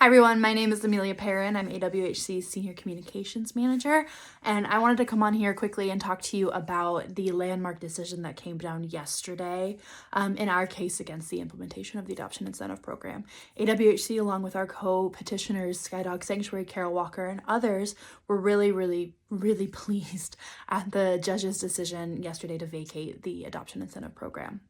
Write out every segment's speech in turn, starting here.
Hi everyone, my name is Amelia Perrin. I'm AWHC's Senior Communications Manager, and I wanted to come on here quickly and talk to you about the landmark decision that came down yesterday in our case against the implementation of the Adoption Incentive Program. AWHC, along with our co-petitioners, Skydog Sanctuary, Carol Walker, and others, were really pleased at the judge's decision yesterday to vacate the Adoption Incentive Program.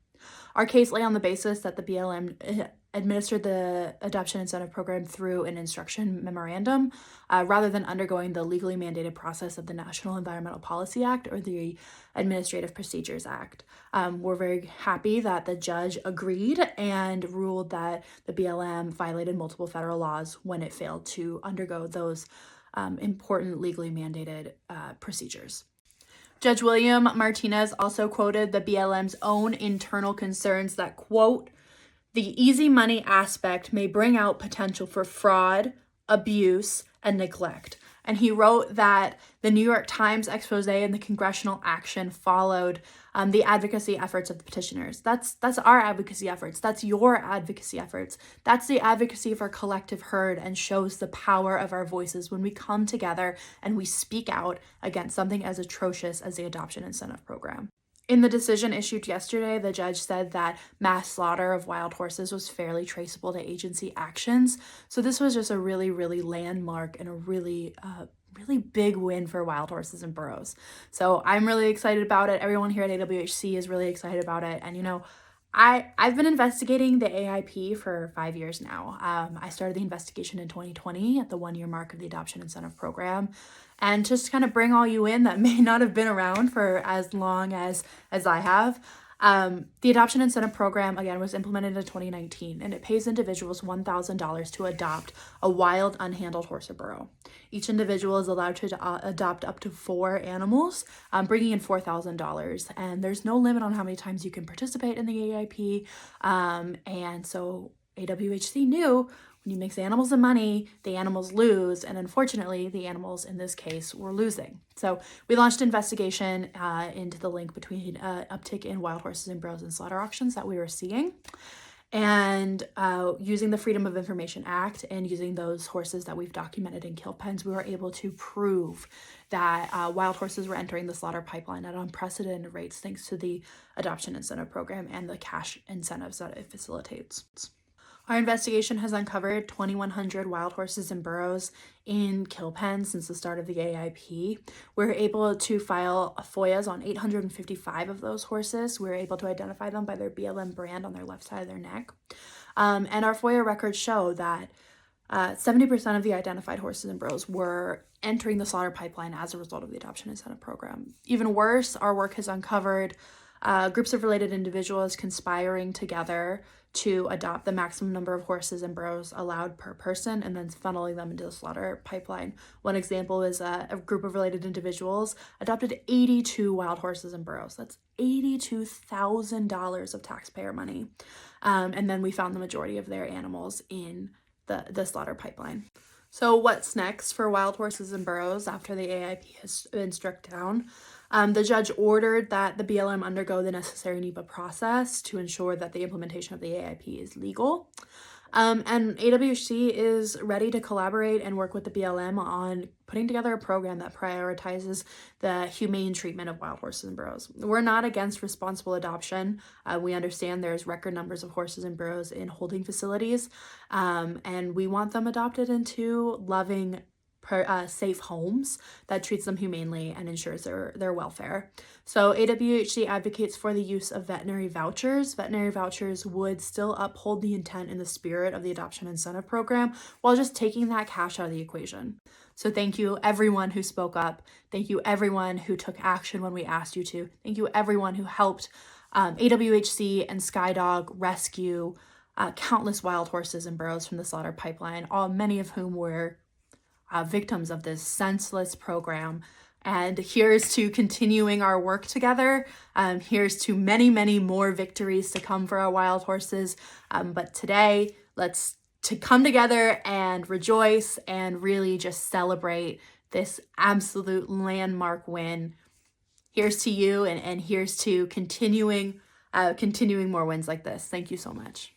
Our case lay on the basis that the BLM administered the Adoption Incentive Program through an instruction memorandum rather than undergoing the legally mandated process of the National Environmental Policy Act or the Administrative Procedures Act. We're very happy that the judge agreed and ruled that the BLM violated multiple federal laws when it failed to undergo those important legally mandated procedures. Judge William Martinez also quoted the BLM's own internal concerns that, quote, "The easy money aspect may bring out potential for fraud, abuse, and neglect." And he wrote that the New York Times expose and the congressional action followed the advocacy efforts of the petitioners. That's our advocacy efforts. That's your advocacy efforts. That's the advocacy of our collective herd and shows the power of our voices when we come together and we speak out against something as atrocious as the Adoption Incentive Program. In the decision issued yesterday, the judge said that mass slaughter of wild horses was fairly traceable to agency actions. So this was just a really landmark and a really big win for wild horses and burros. So I'm really excited about it. Everyone here at AWHC is really excited about it. And I've been investigating the AIP for 5 years now. I started the investigation in 2020 at the 1-year mark of the Adoption Incentive Program. And just to kind of bring all you in that may not have been around for as long as I have, the Adoption Incentive Program, again, was implemented in 2019, and it pays individuals $1,000 to adopt a wild, unhandled horse or burro. Each individual is allowed to adopt up to 4 animals, bringing in $4,000, and there's no limit on how many times you can participate in the AIP, and so AWHC knew when you mix animals and money, the animals lose, and unfortunately, the animals in this case were losing. So we launched an investigation into the link between uptick in wild horses and burros and slaughter auctions that we were seeing. And using the Freedom of Information Act and using those horses that we've documented in kill pens, we were able to prove that wild horses were entering the slaughter pipeline at unprecedented rates thanks to the Adoption Incentive Program and the cash incentives that it facilitates. Our investigation has uncovered 2,100 wild horses and burros in kill pens since the start of the AIP. We're able to file FOIAs on 855 of those horses. We're able to identify them by their BLM brand on their left side of their neck. And our FOIA records show that 70% of the identified horses and burros were entering the slaughter pipeline as a result of the Adoption Incentive Program. Even worse, our work has uncovered groups of related individuals conspiring together to adopt the maximum number of horses and burros allowed per person and then funneling them into the slaughter pipeline. One example is a group of related individuals adopted 82 wild horses and burros. That's $82,000 of taxpayer money. And then we found the majority of their animals in the slaughter pipeline. So what's next for wild horses and burros after the AIP has been struck down? The judge ordered that the BLM undergo the necessary NEPA process to ensure that the implementation of the AIP is legal. And AWHC is ready to collaborate and work with the BLM on putting together a program that prioritizes the humane treatment of wild horses and burros. We're not against responsible adoption. We understand there's record numbers of horses and burros in holding facilities, and we want them adopted into loving, safe homes that treats them humanely and ensures their welfare. So AWHC advocates for the use of veterinary vouchers. Veterinary vouchers would still uphold the intent and the spirit of the Adoption Incentive Program while just taking that cash out of the equation. So thank you everyone who spoke up. Thank you everyone who took action when we asked you to. Thank you everyone who helped AWHC and Skydog rescue countless wild horses and burros from the slaughter pipeline, many of whom were victims of this senseless program. And here's to continuing our work together. Here's to many more victories to come for our wild horses. But today, let's come together and rejoice and really just celebrate this absolute landmark win. Here's to you, and here's to continuing more wins like this. Thank you so much.